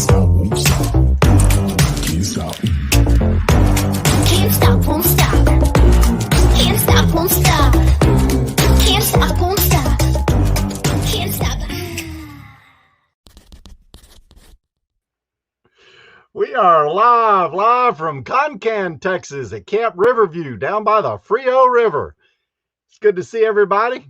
stop, won't stop. Can't stop. Can't stop, won't stop. Can't stop, won't stop. Can't stop, won't stop. Can't stop. We are live from Concan, Texas at Camp Riverview down by the Frio River. It's good to see everybody.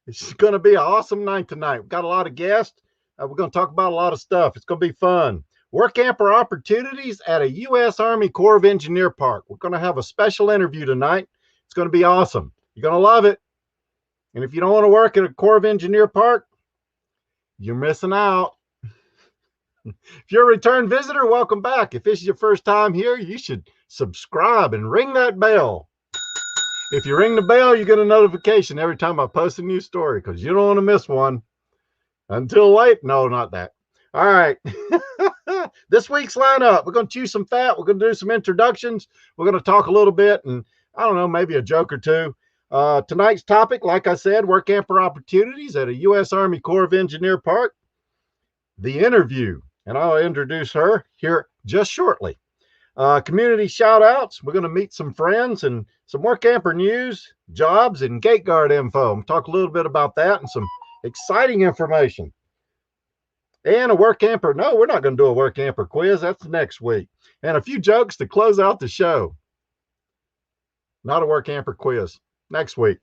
It's going to be an awesome night tonight. We've got a lot of guests. We're going to talk about a lot of stuff. It's going to be fun. Workamper opportunities at a U.S. Army Corps of Engineer Park. We're going to have a special interview tonight. It's going to be awesome. You're going to love it. And if you don't want to work at a Corps of Engineer Park, you're missing out. If you're a return visitor, welcome back. If this is your first time here, you should subscribe and ring that bell. If you ring the bell, you get a notification every time I post a new story because you don't want to miss one. Until late. No, not that. All right. This week's lineup, we're going to chew some fat. We're going to do some introductions. We're going to talk a little bit and I don't know, maybe a joke or two. Tonight's topic, like I said, workamper opportunities at a U.S. Army Corps of Engineer Park. The interview, and I'll introduce her here just shortly. Community shout outs. We're going to meet some friends and some workamper news, jobs, and gate guard info. We'll talk a little bit about that and some exciting information. And a workamper. No, we're not going to do a workamper quiz. That's next week. And a few jokes to close out the show. Not a workamper quiz. Next week.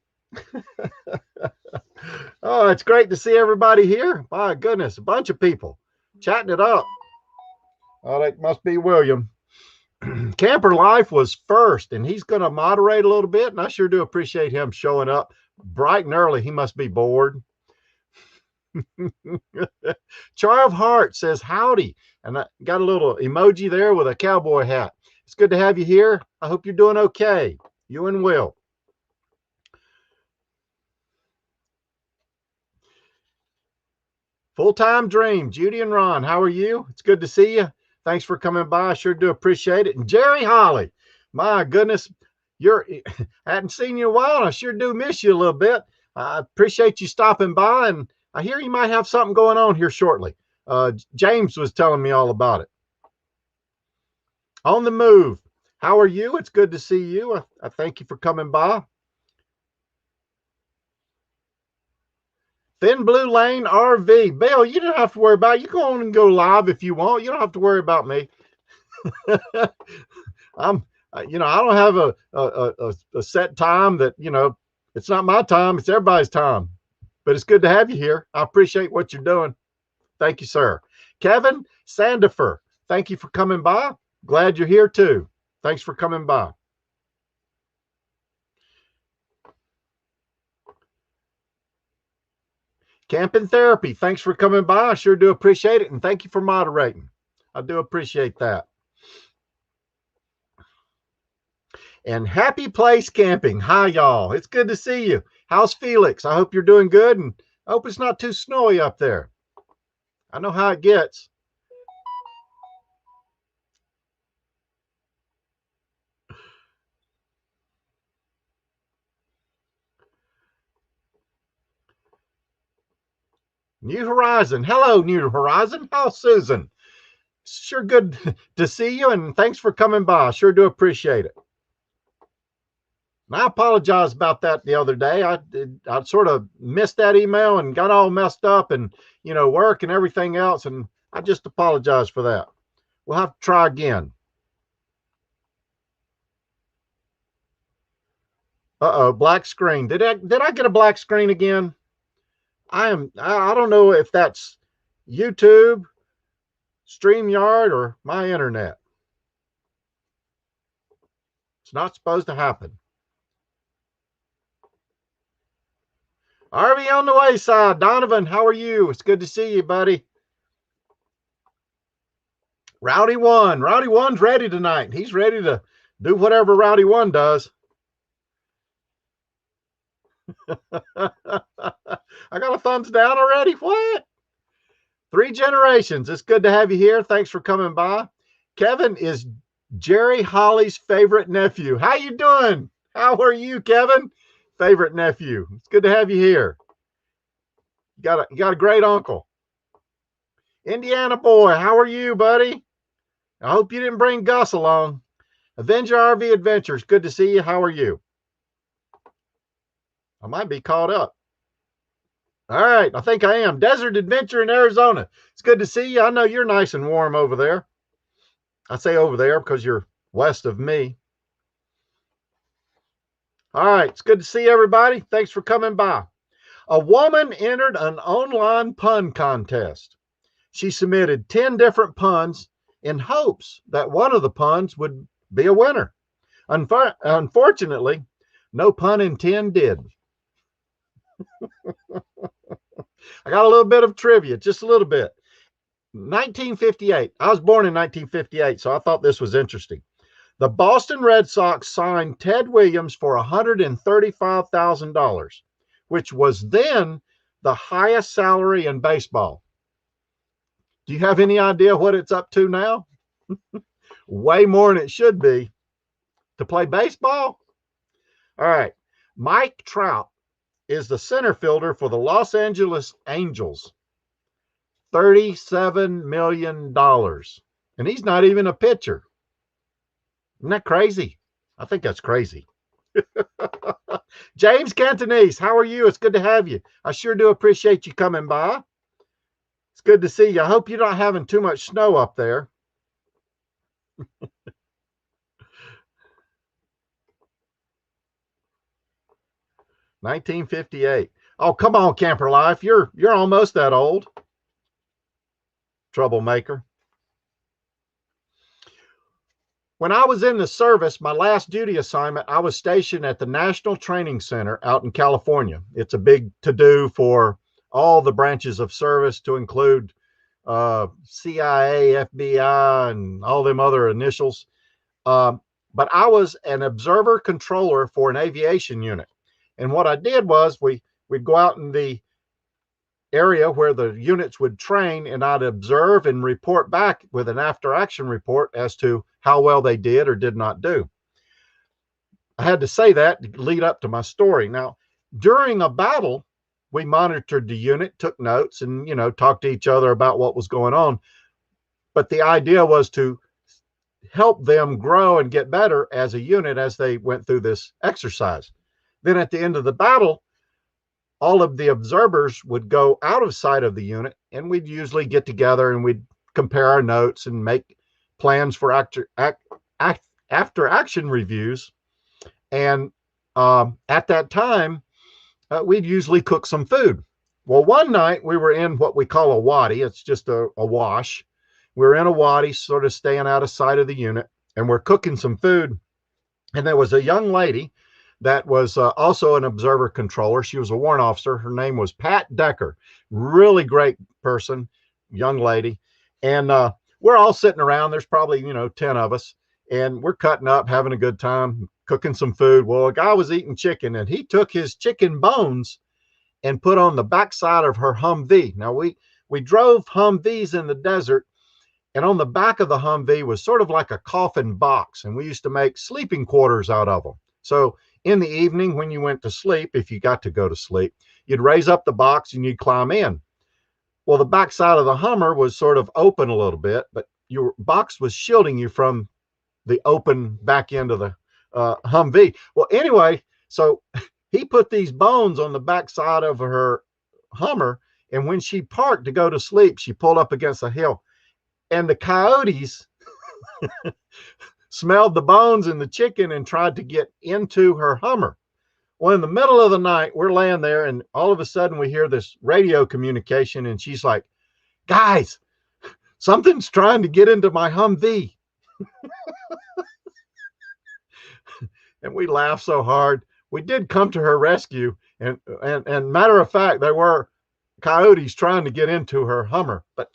Oh, it's great to see everybody here. My goodness, a bunch of people chatting it up. Oh, that must be William. Camper Life was first, and he's going to moderate a little bit, and I sure do appreciate him showing up bright and early. He must be bored. Char of Heart says howdy, and I got a little emoji there with a cowboy hat. It's good to have you here. I hope you're doing okay. You and Will. Full-time Dream, Judy and Ron, how are you? It's good to see you. Thanks for coming by. I sure do appreciate it. And Jerry Holly, my goodness, I hadn't seen you in a while, and I sure do miss you a little bit. I appreciate you stopping by, and I hear you might have something going on here shortly. James was telling me all about it. On the Move, how are you? It's good to see you. I thank you for coming by. Thin Blue Lane RV. Bill, you don't have to worry about it. You go on and go live if you want. You don't have to worry about me. I don't have a set time that, it's not my time. It's everybody's time. But it's good to have you here. I appreciate what you're doing. Thank you, sir. Kevin Sandifer, thank you for coming by. Glad you're here too. Thanks for coming by. Camping Therapy, thanks for coming by. I sure do appreciate it. And thank you for moderating. I do appreciate that. And Happy Place Camping. Hi, y'all. It's good to see you. How's Felix? I hope you're doing good. And I hope it's not too snowy up there. I know how it gets. New Horizon. Hello, New Horizon. How's Susan? Sure good to see you, and thanks for coming by. I sure do appreciate it. And I apologize about that the other day. I sort of missed that email and got all messed up and, work and everything else, and I just apologize for that. We'll have to try again. Uh-oh, black screen. Did I get a black screen again? I don't know if that's YouTube, StreamYard, or my internet. It's not supposed to happen. RV on the Wayside. Donovan, how are you? It's good to see you, buddy. Rowdy One. Rowdy One's ready tonight. He's ready to do whatever Rowdy One does. I got a thumbs down already. What? 3 generations. It's good to have you here. Thanks for coming by. Kevin is Jerry Holly's favorite nephew. How you doing? How are you, Kevin? Favorite nephew. It's good to have you here. You got a great uncle. Indiana boy, how are you, buddy? I hope you didn't bring Gus along. Avenger RV Adventures, good to see you. How are you? I might be caught up. All right, I think I am. Desert Adventure in Arizona. It's good to see you. I know you're nice and warm over there. I say over there because you're west of me. All right, it's good to see everybody. Thanks for coming by. A woman entered an online pun contest. She submitted 10 different puns in hopes that one of the puns would be a winner. Unfortunately, no pun intended. I got a little bit of trivia, just a little bit. 1958. I was born in 1958, so I thought this was interesting. The Boston Red Sox signed Ted Williams for $135,000, which was then the highest salary in baseball. Do you have any idea what it's up to now? Way more than it should be to play baseball. All right. Mike Trout is the center fielder for the Los Angeles Angels. $37 million. And he's not even a pitcher. Isn't that crazy? I think that's crazy. James Cantonese, how are you? It's good to have you. I sure do appreciate you coming by. It's good to see you. I hope you're not having too much snow up there. 1958. Oh, come on, Camper Life. You're almost that old. Troublemaker. When I was in the service, my last duty assignment, I was stationed at the National Training Center out in California. It's a big to-do for all the branches of service, to include CIA, FBI, and all them other initials. But I was an observer controller for an aviation unit. And what I did was we'd go out in the area where the units would train, and I'd observe and report back with an after action report as to how well they did or did not do. I had to say that to lead up to my story. Now, during a battle, we monitored the unit, took notes, and, talked to each other about what was going on. But the idea was to help them grow and get better as a unit as they went through this exercise. Then at the end of the battle, all of the observers would go out of sight of the unit, and we'd usually get together and we'd compare our notes and make plans for after action reviews. And at that time, we'd usually cook some food. Well, one night we were in what we call a wadi. It's just a wash. We're in a wadi, sort of staying out of sight of the unit, and we're cooking some food. And there was a young lady that was also an observer controller. She was a warrant officer. Her name was Pat Decker. Really great person, young lady. And we're all sitting around. There's probably, 10 of us. And we're cutting up, having a good time, cooking some food. Well, a guy was eating chicken, and he took his chicken bones and put on the backside of her Humvee. Now, we drove Humvees in the desert, and on the back of the Humvee was sort of like a coffin box, and we used to make sleeping quarters out of them. So in the evening, when you went to sleep, if you got to go to sleep, you'd raise up the box and you'd climb in. Well, the backside of the Hummer was sort of open a little bit, but your box was shielding you from the open back end of the Humvee. Well, anyway, so he put these bones on the backside of her Hummer, and when she parked to go to sleep, she pulled up against a hill, and the coyotes smelled the bones and the chicken and tried to get into her Hummer. Well, in the middle of the night, we're laying there, and all of a sudden we hear this radio communication, and she's like, "Guys, something's trying to get into my Humvee." And we laughed so hard. We did come to her rescue, and matter of fact, there were coyotes trying to get into her Hummer. But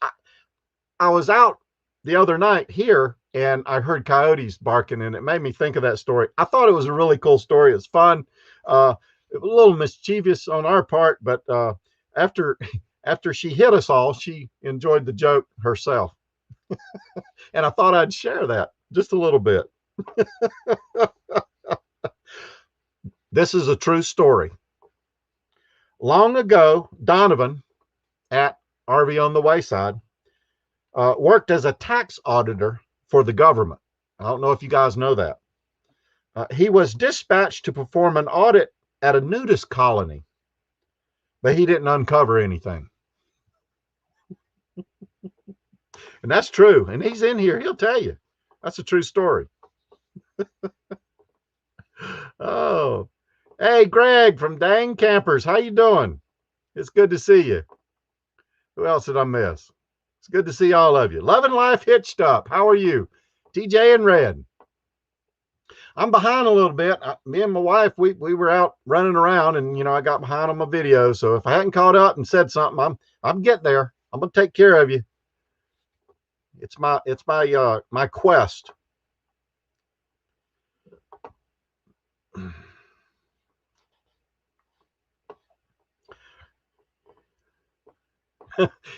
I was out the other night here, and I heard coyotes barking, and it made me think of that story. I thought it was a really cool story. It's fun. A little mischievous on our part, but after she hit us all, she enjoyed the joke herself. And I thought I'd share that just a little bit. This is a true story. Long ago, Donovan at RV on the Wayside worked as a tax auditor for the government. I don't know if you guys know that. He was dispatched to perform an audit at a nudist colony, but he didn't uncover anything. And that's true. And he's in here. He'll tell you. That's a true story. Oh, hey, Greg from Dang Campers. How you doing? It's good to see you. Who else did I miss? It's good to see all of you. Loving Life Hitched Up. How are you? TJ and Red. I'm behind a little bit. Me and my wife, we were out running around, and I got behind on my video. So if I hadn't caught up and said something, I'm getting there. I'm gonna take care of you. It's my quest.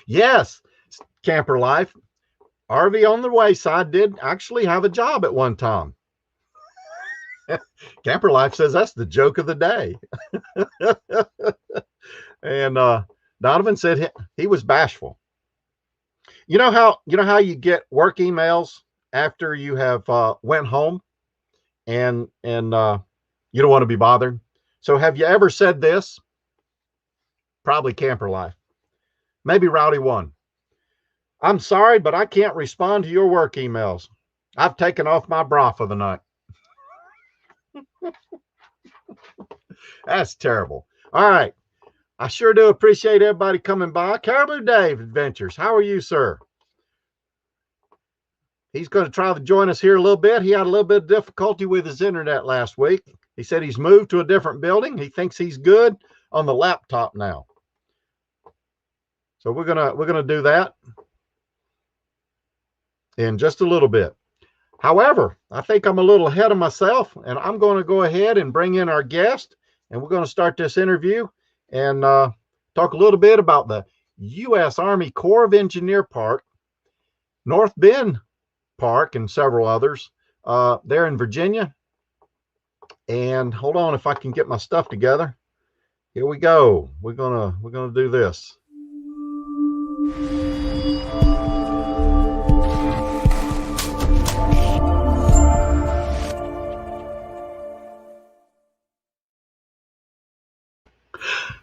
Yes, Camper Life. RV on the Wayside did actually have a job at one time. Camper Life says that's the joke of the day. And Donovan said he was bashful. You know how you get work emails after you have went home and you don't want to be bothered. So have you ever said this? Probably Camper Life. Maybe Rowdy One. I'm sorry, but I can't respond to your work emails. I've taken off my bra for the night. That's terrible. All right. I sure do appreciate everybody coming by. Caribou Dave Adventures. How are you, sir? He's going to try to join us here a little bit. He had a little bit of difficulty with his internet last week. He said he's moved to a different building. He thinks he's good on the laptop now. So we're gonna do that in just a little bit. However, I think I'm a little ahead of myself, and I'm going to go ahead and bring in our guest, and we're going to start this interview and talk a little bit about the U.S. Army Corps of Engineer Park, North Bend Park, and several others there in Virginia. And hold on, if I can get my stuff together. Here we go. We're gonna do this.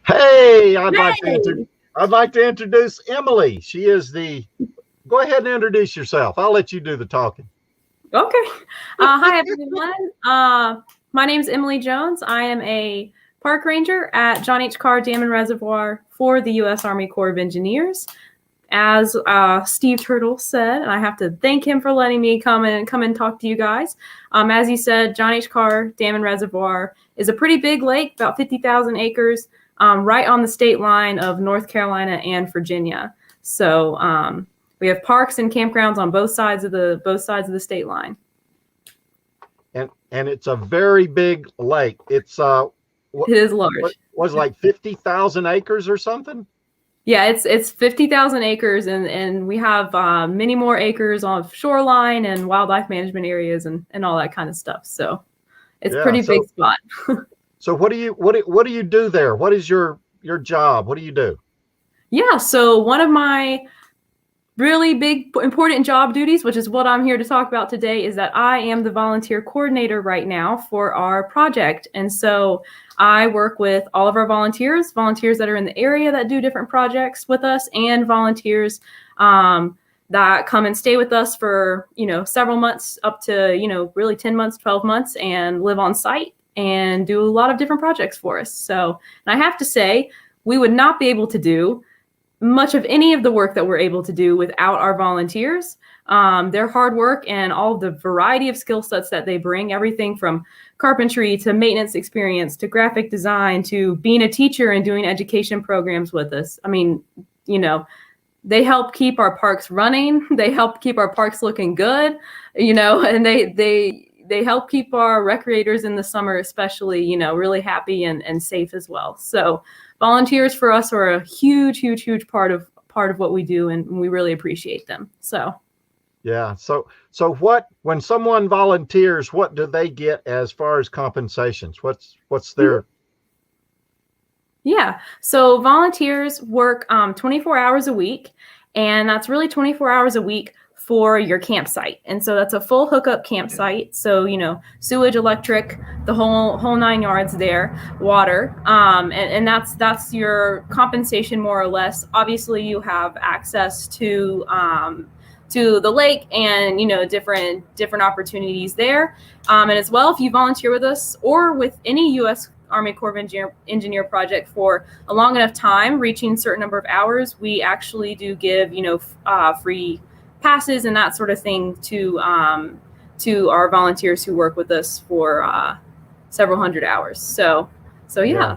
Hey, I'd like to introduce Emily. She is go ahead and introduce yourself. I'll let you do the talking. Okay. Hi, everyone. My name is Emily Jones. I am a park ranger at John H. Kerr Dam and Reservoir for the U.S. Army Corps of Engineers. As Steve Turtle said, and I have to thank him for letting me come and talk to you guys. As he said, John H. Kerr Dam and Reservoir is a pretty big lake, about 50,000 acres, right on the state line of North Carolina and Virginia. So we have parks and campgrounds on both sides of the state line. And it's a very big lake. It's it is large. Was like 50,000 acres or something? Yeah, it's 50,000 acres, and we have many more acres on shoreline and wildlife management areas and all that kind of stuff. So it's a pretty big spot. So what do you do there? What is your job? What do you do? Yeah, so one of my really big, important job duties, which is what I'm here to talk about today, is that I am the volunteer coordinator right now for our project. And so I work with all of our volunteers that are in the area that do different projects with us, and volunteers that come and stay with us for, several months up to, really 10 months, 12 months, and live on site and do a lot of different projects for us. So, and I have to say, we would not be able to do much of any of the work that we're able to do without our volunteers. Their hard work and all the variety of skill sets that they bring, everything from carpentry to maintenance experience to graphic design to being a teacher and doing education programs with us. I mean, they help keep our parks running. They help keep our parks looking good, and they help keep our recreators in the summer, especially, really happy and safe as well. So volunteers for us are a huge, huge, huge part of what we do, and we really appreciate them. So, yeah. So when someone volunteers, what do they get as far as compensations? What's their? Yeah. So volunteers work 24 hours a week, And that's really 24 hours a week for your campsite. And so that's a full hookup campsite. So, sewage, electric, the whole 9 yards there, water. And that's your compensation more or less. Obviously you have access to the lake and, different opportunities there. And as well, if you volunteer with us or with any U.S. Army Corps of Engineer project for a long enough time, reaching a certain number of hours, we actually do give, free passes and that sort of thing to our volunteers who work with us for several hundred hours. So yeah.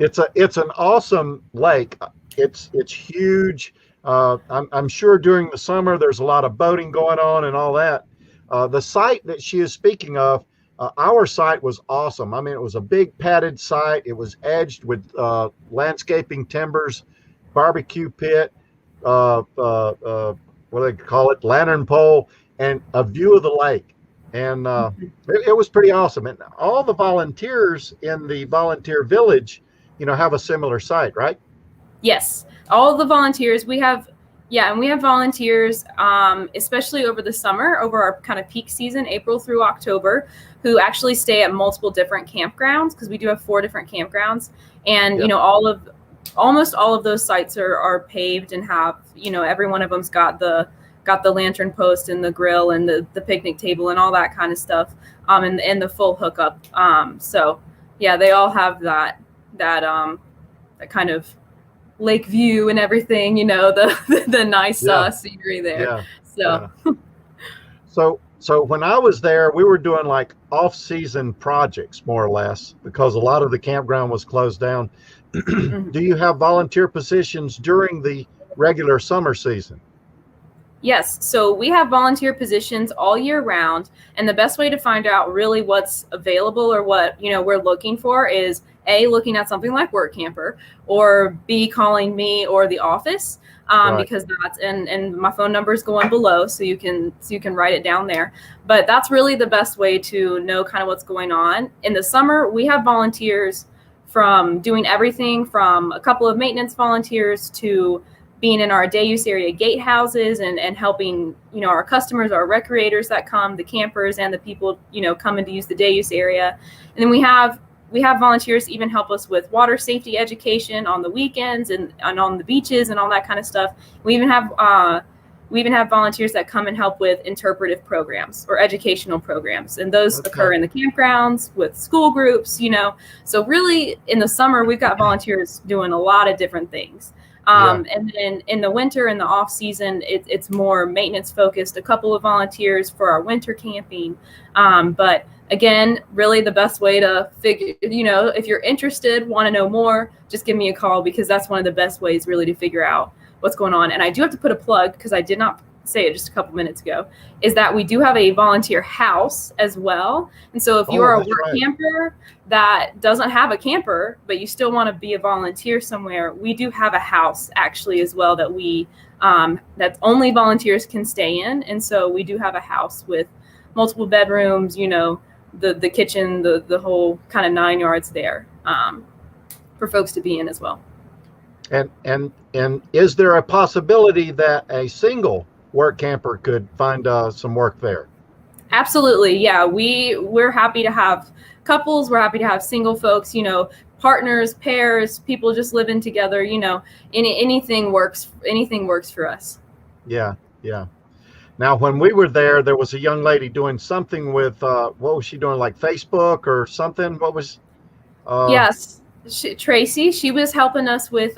It's an awesome lake. It's huge. I'm sure during the summer there's a lot of boating going on and all that. The site that she is speaking of, our site was awesome. I mean, it was a big padded site. It was edged with landscaping timbers, barbecue pit, what do they call it, lantern pole, and a view of the lake. And it was pretty awesome. And all the volunteers in the volunteer village, have a similar site, right? Yes, all the volunteers we have. Yeah, and we have volunteers, especially over the summer, over our kind of peak season, April through October, who actually stay at multiple different campgrounds, because we do have 4 different campgrounds. And, almost all of those sites are paved and have, every one of them's got the lantern post and the grill and the picnic table and all that kind of stuff, and the full hookup. So, yeah, they all have that kind of lake view and everything, the nice scenery there. So when I was there, we were doing like off-season projects, more or less, because a lot of the campground was closed down. Do you have volunteer positions during the regular summer season? Yes, so we have volunteer positions all year round, and the best way to find out really what's available or what we're looking for is A, looking at something like Workamper, or B, calling me or the office, because that's and my phone number is going below, so you can write it down there. But that's really the best way to know kind of what's going on. In the summer, we have volunteers from doing everything from a couple of maintenance volunteers to being in our day use area gatehouses and helping, our customers, our recreators that come, the campers and the people, coming to use the day use area. And then we have volunteers even help us with water safety education on the weekends and on the beaches and all that kind of stuff. We even have volunteers that come and help with interpretive programs or educational programs. And those occur in the campgrounds with school groups, So really in the summer, we've got volunteers doing a lot of different things. And then in the winter and the off season, it's more maintenance focused, a couple of volunteers for our winter camping. But again, really the best way to figure, if you're interested, want to know more, just give me a call, because that's one of the best ways really to figure out what's going on. And I do have to put a plug, because I did not say it just a couple minutes ago, is that we do have a volunteer house as well. And so if you are a work camper that doesn't have a camper, but you still want to be a volunteer somewhere, we do have a house actually as well that we that only volunteers can stay in. And so we do have a house with multiple bedrooms, the kitchen, the whole kind of 9 yards there for folks to be in as well. And is there a possibility that a single work camper could find some work there? Absolutely. Yeah. We're happy to have couples. We're happy to have single folks, partners, pairs, people just living together, anything works for us. Yeah. Now, when we were there was a young lady doing something with, what was she doing? Like Facebook or something? What was, yes. Tracy, she was helping us with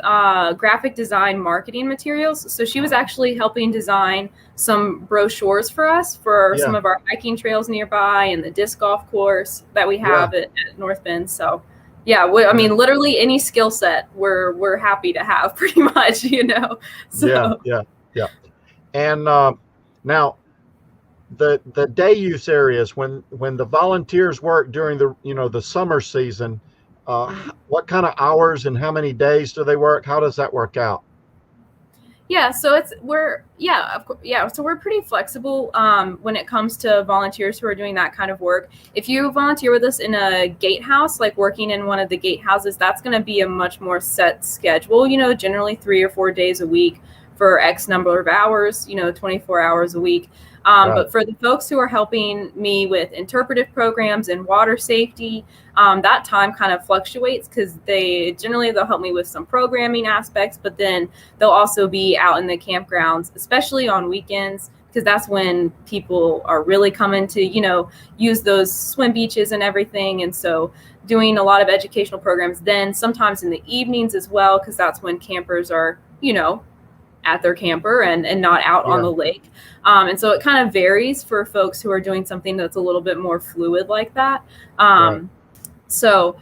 graphic design marketing materials. So she was actually helping design some brochures for us for some of our hiking trails nearby and the disc golf course that we have at North Bend. So literally any skill set we're happy to have pretty much, So yeah. And now the day use areas, when the volunteers work during the summer season, what kind of hours and how many days do they work? How does that work out? Yeah, so so we're pretty flexible when it comes to volunteers who are doing that kind of work. If you volunteer with us in a gatehouse, like working in one of the gatehouses, that's going to be a much more set schedule, generally 3 or 4 days a week for X number of hours, 24 hours a week. Right. But for the folks who are helping me with interpretive programs and water safety, that time kind of fluctuates because they'll help me with some programming aspects, but then they'll also be out in the campgrounds, especially on weekends, because that's when people are really coming to, use those swim beaches and everything. And so doing a lot of educational programs then sometimes in the evenings as well, because that's when campers are, at their camper and not out on the lake. And so it kind of varies for folks who are doing something that's a little bit more fluid like that. Right. So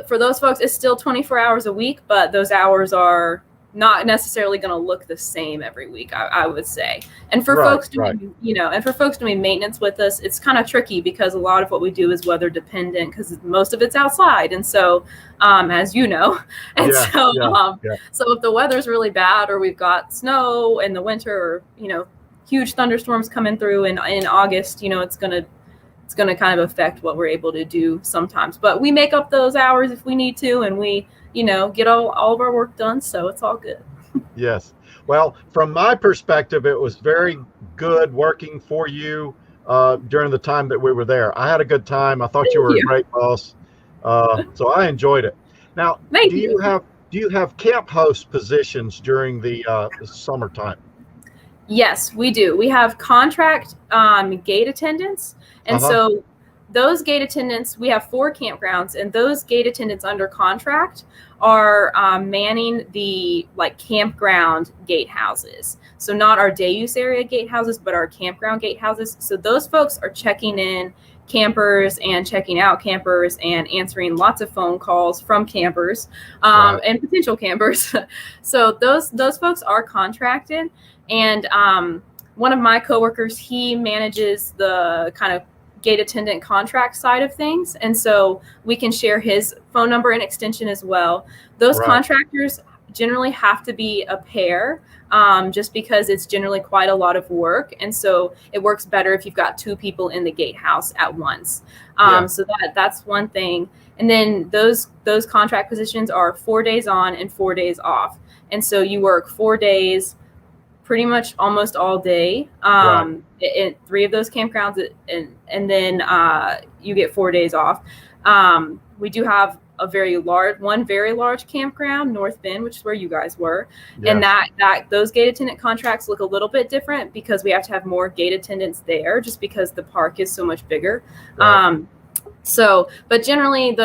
for those folks, it's still 24 hours a week, but those hours are not necessarily going to look the same every week, I would say. And for folks doing, maintenance with us, it's kind of tricky because a lot of what we do is weather dependent because most of it's outside. And so, as you know, so if the weather's really bad or we've got snow in the winter or, huge thunderstorms coming through in August, it's going to kind of affect what we're able to do sometimes. But we make up those hours if we need to, and we get all of our work done, so it's all good. Yes. Well, from my perspective, it was very good working for you during the time that we were there. I had a good time. I thought you were a great boss. So I enjoyed it. Now, do you have camp host positions during the summertime? Yes, we do. We have contract gate attendants, and so those gate attendants, we have 4 campgrounds, and those gate attendants under contract are manning the campground gatehouses. So not our day use area gatehouses, but our campground gatehouses. So those folks are checking in campers and checking out campers and answering lots of phone calls from campers and potential campers. So those folks are contracted, and one of my coworkers, he manages the kind of gate attendant contract side of things, and so we can share his phone number and extension as well. Those contractors generally have to be a pair, just because it's generally quite a lot of work, and so it works better if you've got 2 people in the gatehouse at once. So that's one thing. And then those contract positions are 4 days on and 4 days off, and so you work 4 days pretty much almost all day in 3 of those campgrounds, and then you get 4 days off. We do have one very large campground, North Bend, which is where you guys were, and that those gate attendant contracts look a little bit different because we have to have more gate attendants there, just because the park is so much bigger. But generally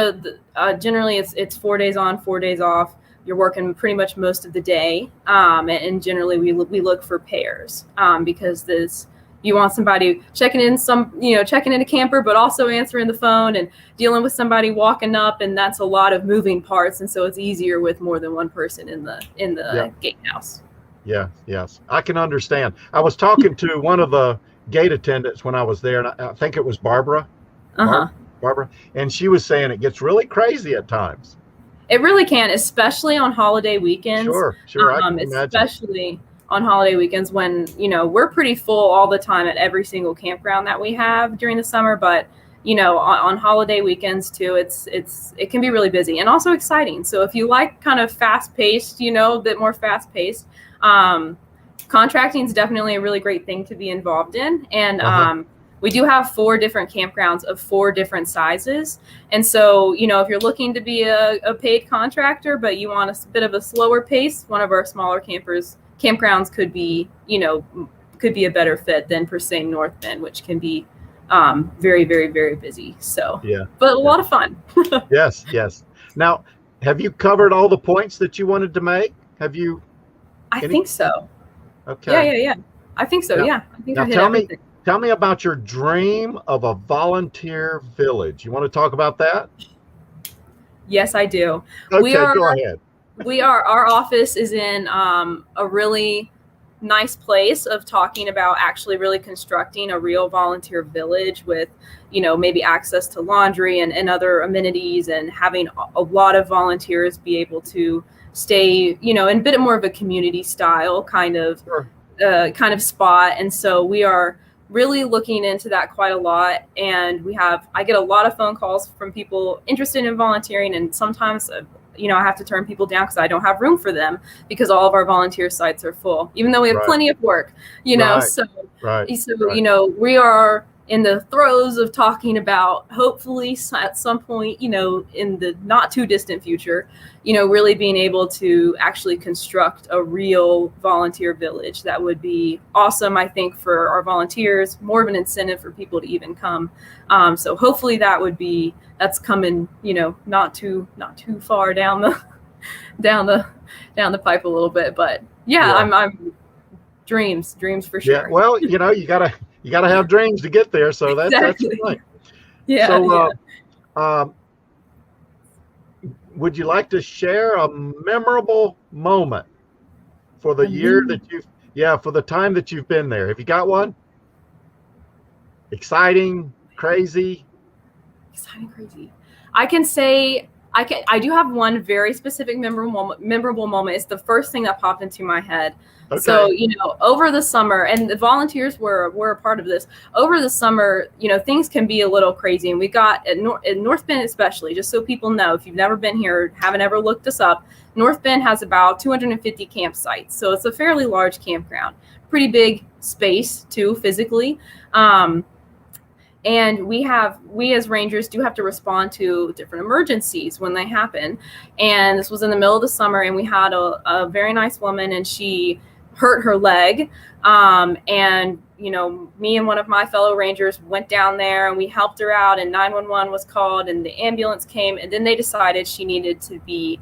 generally it's 4 days on, 4 days off. You're working pretty much most of the day, and generally we look for pairs because you want somebody checking in a camper, but also answering the phone and dealing with somebody walking up, and that's a lot of moving parts, and so it's easier with more than one person in the gatehouse. Yes, I can understand. I was talking to one of the gate attendants when I was there, and I think it was Barbara. Barbara, and she was saying it gets really crazy at times. It really can, especially on holiday weekends. Sure. I can imagine. Especially on holiday weekends when, we're pretty full all the time at every single campground that we have during the summer. But, on holiday weekends too, it can be really busy and also exciting. So if you like kind of fast paced, a bit more fast paced, contracting is definitely a really great thing to be involved in. And, we do have 4 different campgrounds of 4 different sizes. And so, if you're looking to be a paid contractor, but you want a bit of a slower pace, one of our smaller campgrounds could be a better fit than per se North Bend, which can be very, very, very busy. So, but a lot of fun. Yes. Now, have you covered all the points that you wanted to make? Have you? I think so. Okay. Yeah. I think so. Now, I think I hit everything. Tell me about your dream of a volunteer village. You want to talk about that? Yes, I do. Okay, go ahead. Our office is in a really nice place of talking about actually really constructing a real volunteer village with, maybe access to laundry and other amenities, and having a lot of volunteers be able to stay, in a bit more of a community style kind of spot. And so we are really looking into that quite a lot. And I get a lot of phone calls from people interested in volunteering, and sometimes I have to turn people down because I don't have room for them because all of our volunteer sites are full, even though we have plenty of work, so we are in the throes of talking about, hopefully at some point, in the not too distant future, really being able to actually construct a real volunteer village. That would be awesome, I think, for our volunteers, more of an incentive for people to even come. So hopefully that's coming, not too far down the pipe a little bit, but I'm dreams for sure. Yeah, well, you gotta have dreams to get there. So that's the point. Yeah. So, would you like to share a memorable moment for the year that for the time that you've been there? Have you got one? Exciting, crazy. I can say I do have one very specific memorable moment. It's the first thing that popped into my head. Okay. So, over the summer, and the volunteers were a part of this. Over the summer, things can be a little crazy. And we got in North Bend, especially, just so people know, if you've never been here, haven't ever looked us up, North Bend has about 250 campsites. So it's a fairly large campground, pretty big space too, physically. And we as rangers do have to respond to different emergencies when they happen. And this was in the middle of the summer, and we had a very nice woman, and she hurt her leg. And, me and one of my fellow rangers went down there, and we helped her out, and 911 was called, and the ambulance came, and then they decided she needed to be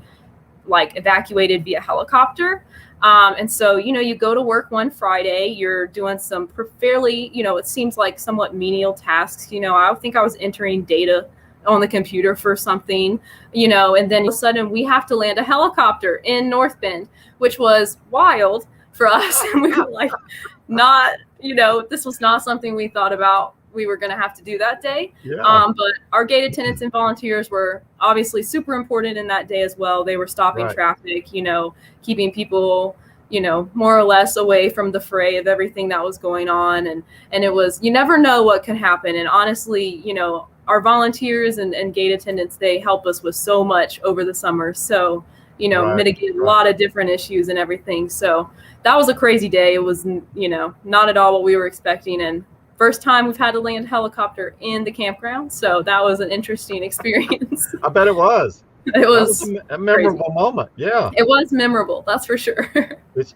evacuated via helicopter. And so, you go to work one Friday, you're doing some fairly, it seems like somewhat menial tasks. I think I was entering data on the computer for something, and then all of a sudden we have to land a helicopter in North Bend, which was wild for us. And we were like, this was not something we thought about we were going to have to do that day. Yeah. But our gate attendants and volunteers were obviously super important in that day as well. They were stopping traffic, keeping people, more or less away from the fray of everything that was going on. And it was, you never know what can happen. And honestly, our volunteers and gate attendants, they help us with so much over the summer. So, mitigate a lot of different issues and everything. So that was a crazy day. It was, not at all what we were expecting. And first time we've had to land a helicopter in the campground. So that was an interesting experience. I bet it was. It was a memorable moment. Yeah. It was memorable. That's for sure.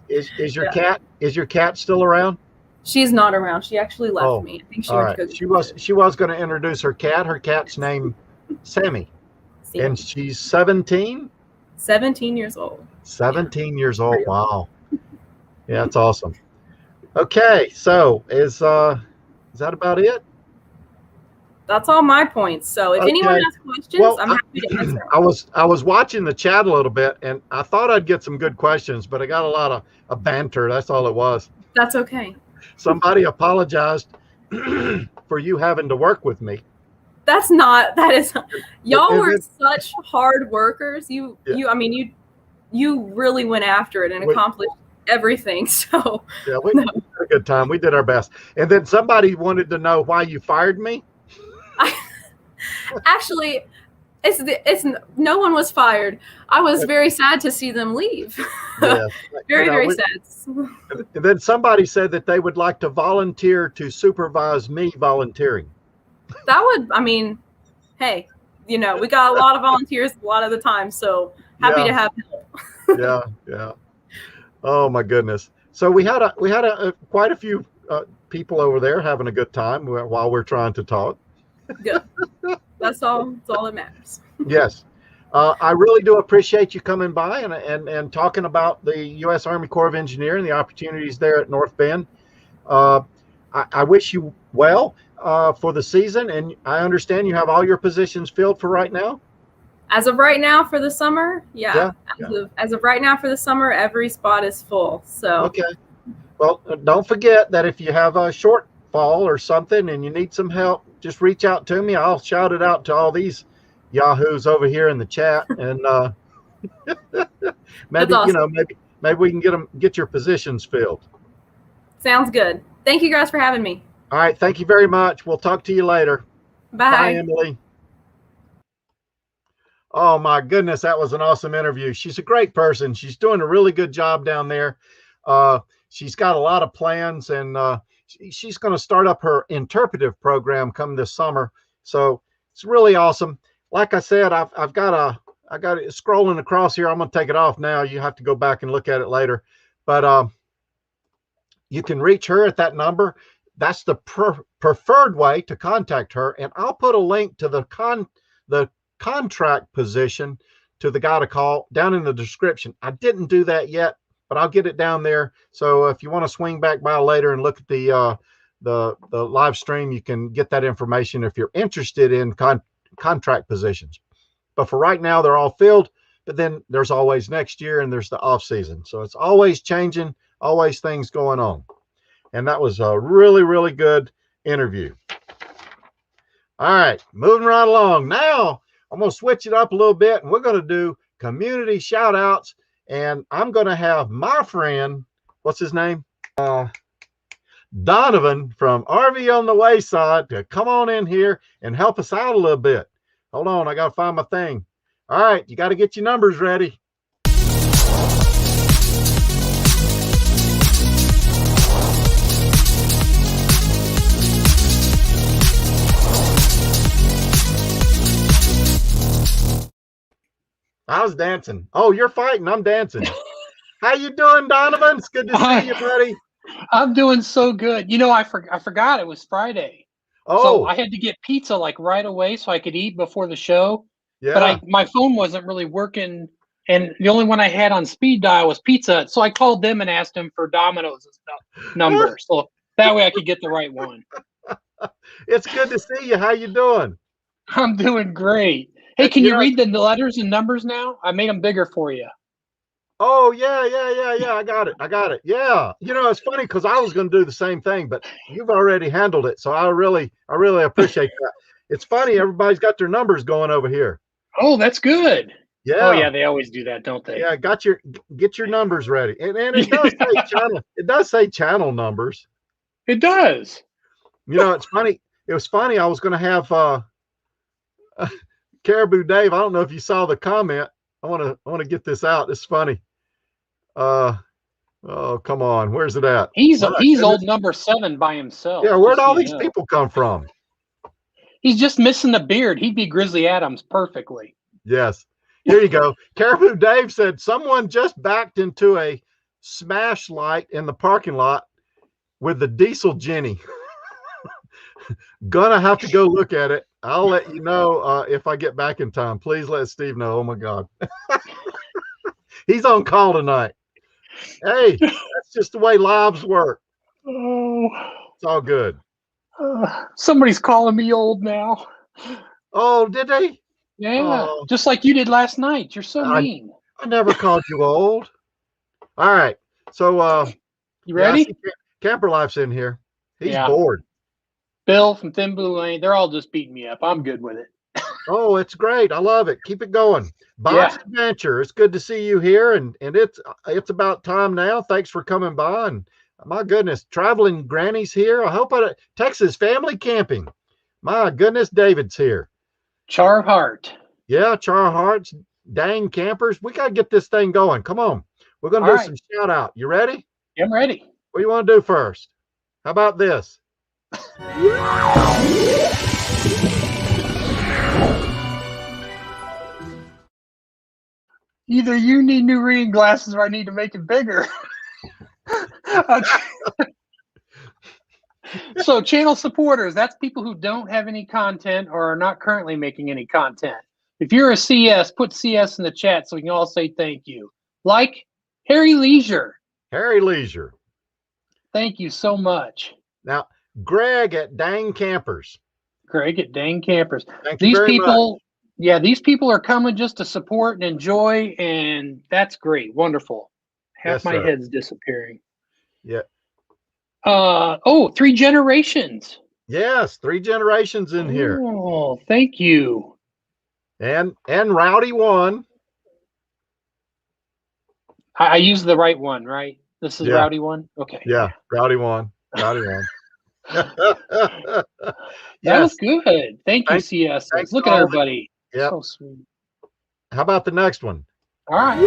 Is your cat still around? She's not around. She actually left me. I think she went to go She was going to introduce her cat. Her cat's named Sammy. And she's 17? 17 years old. 17 years old. Wow. Yeah, that's awesome. Okay, so is that about it? That's all my points. So if anyone has questions, I'm happy to answer. I was watching the chat a little bit, and I thought I'd get some good questions, but I got a lot of banter. That's all it was. That's okay. Somebody apologized for you having to work with me. Y'all were such hard workers. You really went after it and accomplished everything. So yeah, we had a good time. We did our best. And then somebody wanted to know why you fired me. Actually, it's no one was fired. I was very sad to see them leave. Yeah. very sad. And then somebody said that they would like to volunteer to supervise me volunteering. Hey, we got a lot of volunteers a lot of the time, so happy to have help. Yeah. Oh my goodness. So we had quite a few people over there having a good time while we're trying to talk. Good. That's all that matters. Yes. I really do appreciate you coming by and talking about the U.S. Army Corps of Engineers and the opportunities there at North Bend. I wish you well for the season, and I understand you have all your positions filled for right now. As of right now for the summer, As of right now for the summer, every spot is full. So okay. Well, don't forget that if you have a shortfall or something and you need some help, just reach out to me. I'll shout it out to all these yahoos over here in the chat, and That's maybe awesome. maybe we can get your positions filled. Sounds good. Thank you guys for having me. All right, thank you very much. We'll talk to you later. Bye. Bye, Emily. Oh my goodness, that was an awesome interview. She's a great person. She's doing a really good job down there. She's got a lot of plans, and she's going to start up her interpretive program come this summer. So it's really awesome. Like I said, I got it scrolling across here. I'm going to take it off now. You have to go back and look at it later. But you can reach her at that number. That's the preferred way to contact her. And I'll put a link to the contract position to the guy to call down in the description. I didn't do that yet, but I'll get it down there. So if you want to swing back by later and look at the live stream, you can get that information if you're interested in contract positions. But for right now, they're all filled. But then there's always next year, and there's the off season. So it's always changing, always things going on. And that was a really, really good interview. All right, moving right along. Now I'm going to switch it up a little bit, and we're going to do community shout outs. And I'm going to have my friend, what's his name? Donovan from RV on the Wayside to come on in here and help us out a little bit. Hold on, I got to find my thing. All right, you got to get your numbers ready. I was dancing. Oh, you're fighting. I'm dancing. How you doing, Donovan? It's good to see you, buddy. I'm doing so good. You know, I forgot it was Friday. Oh, so I had to get pizza like right away so I could eat before the show. yeah. But my phone wasn't really working, and the only one I had on speed dial was Pizza Hut. So I called them and asked them for Domino's number, so that way I could get the right one. It's good to see you. How you doing? I'm doing great. Hey, can you read the letters and numbers now? I made them bigger for you. Oh, yeah. I got it. Yeah. You know, it's funny because I was going to do the same thing, but you've already handled it. So I really appreciate that. It's funny. Everybody's got their numbers going over here. Oh, that's good. Yeah. Oh, yeah. They always do that, don't they? Yeah. Get your numbers ready. And it does say channel. It does say channel numbers. It does. You know, it's funny. It was funny. I was going to have, Caribou Dave, I don't know if you saw the comment. I want to get this out. It's funny. Oh, come on. Where's it at? He's old number 7 by himself. Yeah, where'd all these people come from? He's just missing the beard. He'd be Grizzly Adams perfectly. Yes. Here you go. Caribou Dave said someone just backed into a smash light in the parking lot with the diesel Jenny. Gonna have to go look at it. I'll let you know if I get back in time. Please let Steve know. Oh my God. He's on call tonight. Hey, that's just the way lives work. Oh, it's all good. Somebody's calling me old now. Oh, did they? Yeah, just like you did last night. You're so mean. I never called you old. All right. So you ready? Yeah, Camper Life's in here. He's bored. Bill from Thin Blue Lane, they're all just beating me up. I'm good with it. Oh, it's great. I love it. Keep it going. Bob's Adventure. It's good to see you here. And it's about time now. Thanks for coming by. And my goodness, traveling granny's here. I hope Texas family camping. My goodness, David's here. Char Hart. Yeah, Char Hart's dang campers. We got to get this thing going. Come on. We're going to do some shout out. You ready? Yeah, I'm ready. What do you want to do first? How about this? Either you need new reading glasses or I need to make it bigger. So channel supporters, that's people who don't have any content or are not currently making any content. If you're a CS, put CS in the chat so we can all say thank you. Like Harry Leisure. Harry Leisure. Thank you so much. Now, Greg at Dang Campers. Greg at Dang Campers. Thank you very much. Yeah, these people are coming just to support and enjoy, and that's great. Wonderful. Half my head's disappearing. Yeah. Oh, 3 generations. Yes, 3 generations in here. Oh, thank you. And Rowdy 1. I used the right one, right? This is Yeah. Rowdy 1? Okay. Yeah, Rowdy 1. Rowdy 1. That Yes. was good. Thank you, Thanks- CS. thanks Look to at all of everybody. Yep. So sweet. How about the next one? All right.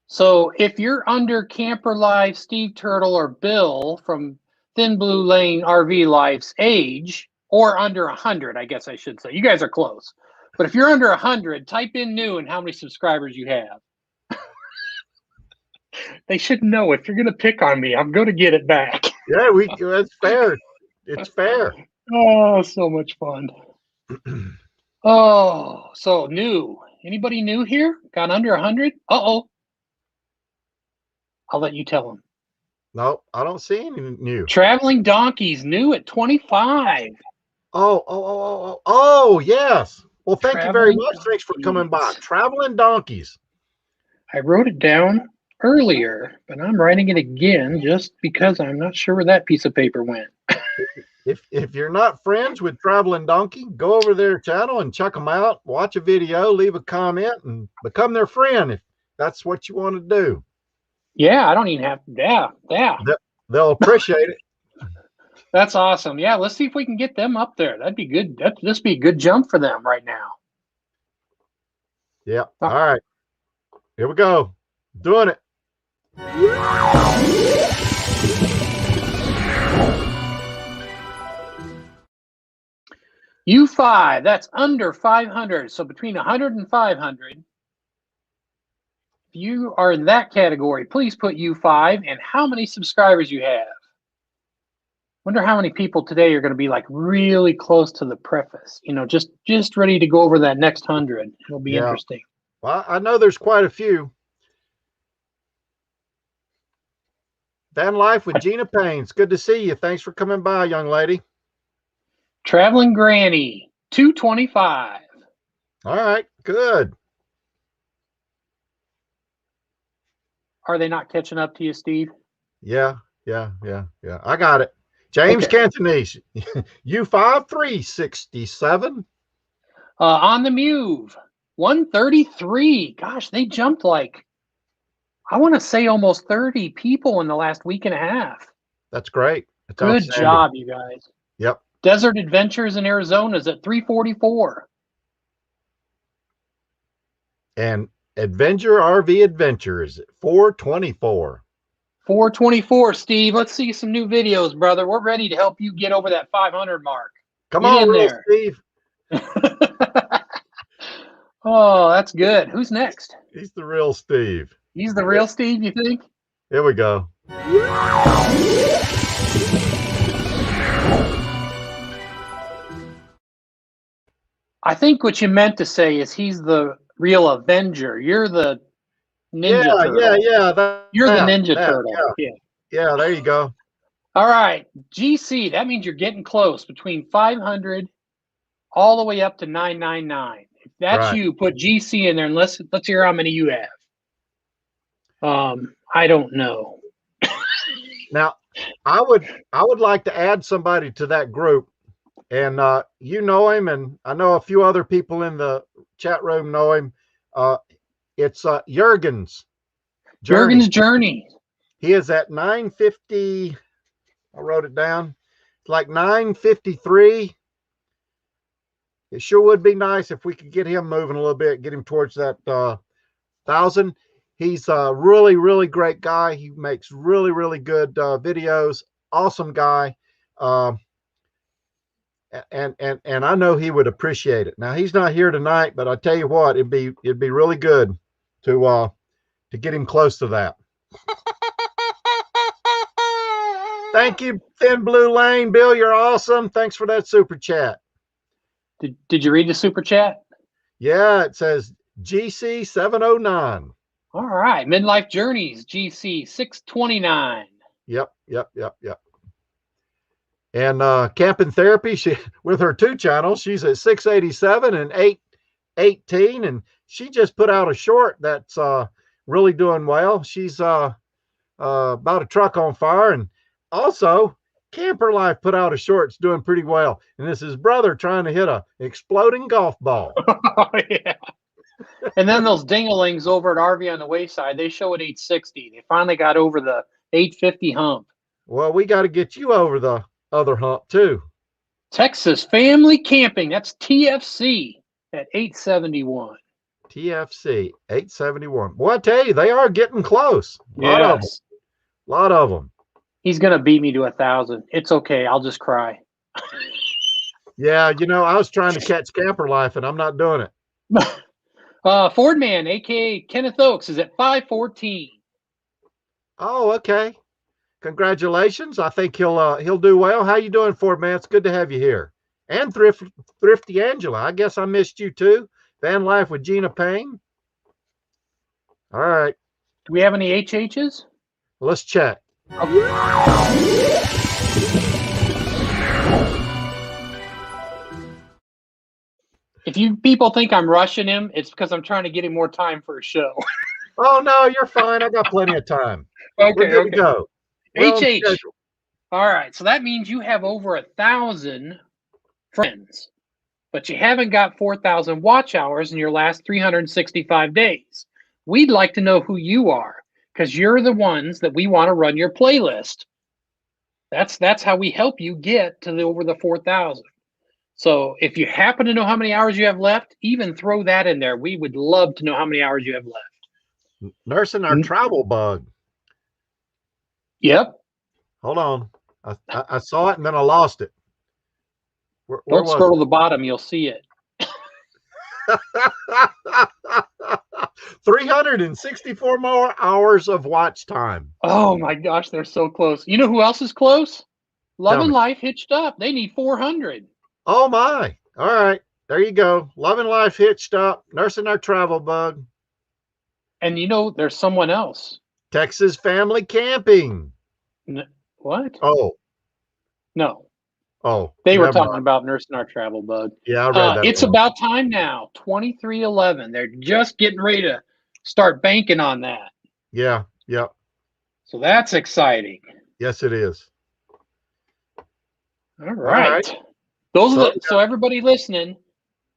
So if you're under Camper Life, Steve Turtle, or Bill from Thin Blue Lane RV Life's age, or under 100, I guess I should say. You guys are close. But if you're under 100, type in new and how many subscribers you have. They should know if you're going to pick on me, I'm going to get it back. Yeah, that's fair. It's fair. Oh, so much fun. Oh, so new. Anybody new here? Got under 100? Uh-oh. I'll let you tell them. No, I don't see any new. Traveling Donkeys new at 25. Oh, yes. Well, thank you very Traveling much. Thanks for coming by. Donkeys. Traveling Donkeys. I wrote it down earlier, but I'm writing it again just because I'm not sure where that piece of paper went. If you're not friends with Traveling Donkey, go over their channel and check them out. Watch a video, leave a comment, and become their friend if that's what you want to do. Yeah, I don't even have to. Yeah. They'll appreciate it. That's awesome. Yeah, let's see if we can get them up there. That'd be good. This be a good jump for them right now. Yeah. All right. Here we go. Doing it. U5, that's under 500. So between 100 and 500. If you are in that category, please put U5 and how many subscribers you have. Wonder how many people today are going to be like really close to the preface, just ready to go over that next 100. It'll be interesting. Well, I know there's quite a few. Van Life with Gina Payne. It's good to see you. Thanks for coming by, young lady. Traveling Granny, 225. All right, good. Are they not catching up to you, Steve? Yeah. I got it. James Cantonese, U5 367. On the Move, 133. Gosh, they jumped like, I want to say almost 30 people in the last week and a half. That's great. That's good job, you guys. Yep. Desert Adventures in Arizona is at 344. And Adventure RV Adventures at 424. 424, Steve. Let's see some new videos, brother. We're ready to help you get over that 500 mark. Come get on, in real there. Steve. Oh, that's good. Who's next? He's the real Steve. He's the real Steve, you think? Here we go. I think what you meant to say is he's the real Avenger. You're the Ninja Turtle. Yeah. You're the Ninja Turtle. Yeah, there you go. All right. GC, that means you're getting close, between 500 all the way up to 999. If that's Right. you, put GC in there and let's hear how many you have. I don't know. Now, I would like to add somebody to that group, and you know him, and I know a few other people in the chat room know him. It's Jurgen's Journey. He is at 950. I wrote it down. It's like 953. It sure would be nice if we could get him moving a little bit, get him towards that 1,000. He's a really, really great guy. He makes really, really good videos. Awesome guy. And I know he would appreciate it. Now he's not here tonight, but I tell you what, it'd be really good to get him close to that. Thank you, Thin Blue Lane. Bill, you're awesome. Thanks for that super chat. Did you read the super chat? Yeah, it says GC 709. All right. Midlife Journeys, GC 629. Yep. And Camping Therapy, she with her 2 channels, she's at 687 and 818, and she just put out a short that's really doing well. She's about a truck on fire. And also, Camper Life put out a short that's doing pretty well. And this is his brother trying to hit a exploding golf ball. Oh, yeah. And then those dinglings over at RV on the Wayside, they show at 860. They finally got over the 850 hump. Well, we got to get you over the other hump too. Texas Family Camping, that's TFC at 871. TFC 871. Boy, I tell you, they are getting close. A lot of them. He's going to beat me to 1,000. It's okay. I'll just cry. Yeah, you know, I was trying to catch Camper Life, and I'm not doing it. Ford Man, a.k.a. Kenneth Oaks, is at 514. Oh, okay. Congratulations. I think he'll do well. How you doing, Ford Man? It's good to have you here. And Thrifty Angela. I guess I missed you too. Van Life with Gina Payne. All right. Do we have any HHs? Let's check. If you people think I'm rushing him, it's because I'm trying to get him more time for a show. Oh, no, you're fine. I got plenty of time. Okay, We're good to go. We're on HH. schedule. All right, so that means you have over 1,000 friends, but you haven't got 4,000 watch hours in your last 365 days. We'd like to know who you are, because you're the ones that we want to run your playlist. That's how we help you get to over the 4,000. So if you happen to know how many hours you have left, even throw that in there. We would love to know how many hours you have left. Nursing our travel bug. Yep. Hold on. I saw it and then I lost it. Where Don't was scroll it? to the bottom. You'll see it. 364 more hours of watch time. Oh, my gosh. They're so close. You know who else is close? Love Tell and me. Life Hitched Up. They need 400. Oh, my. All right. There you go. Loving Life Hitched Up. Nursing our travel bug. And you know, there's someone else. Texas Family Camping. What? Oh. No. Oh. They were never talking mind. about Nursing Our Travel Bug. Yeah, I read that. It's wrong. about time now. 2311. They're just getting ready to start banking on that. Yeah. Yeah. So that's exciting. Yes, it is. All right. So everybody listening,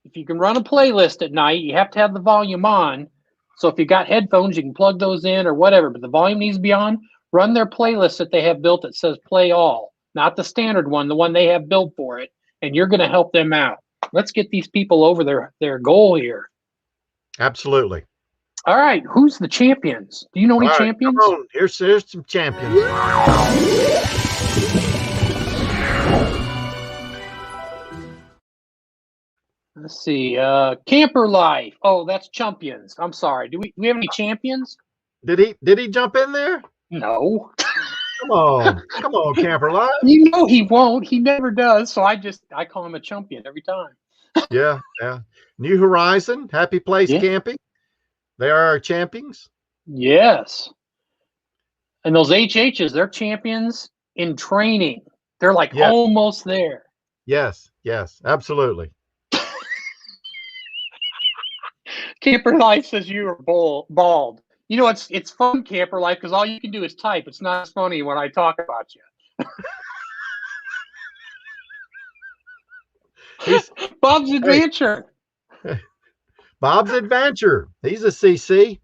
if you can run a playlist at night, you have to have the volume on. So if you got headphones, you can plug those in or whatever, but the volume needs to be on. Run their playlist that they have built that says play all, not the standard one, the one they have built for it, and you're going to help them out. Let's get these people over their goal here. Absolutely. All right, who's the champions? Do you know any All right, champions? come on. Here's some champions. Let's see. Camper Life. Oh, that's champions. I'm sorry. Do we have any champions? Did he jump in there? No. Come on, Camper Life. You know he won't. He never does. So I call him a champion every time. Yeah. New Horizon, Happy Place Yeah. Camping. They are our champions. Yes. And those HHs, they're champions in training. They're like Yeah. almost there. Yes, absolutely. Camper Life says you are bald. You know, it's fun, Camper Life, because all you can do is type. It's not as funny when I talk about you. Bob's Adventure. Bob's Adventure. He's a CC.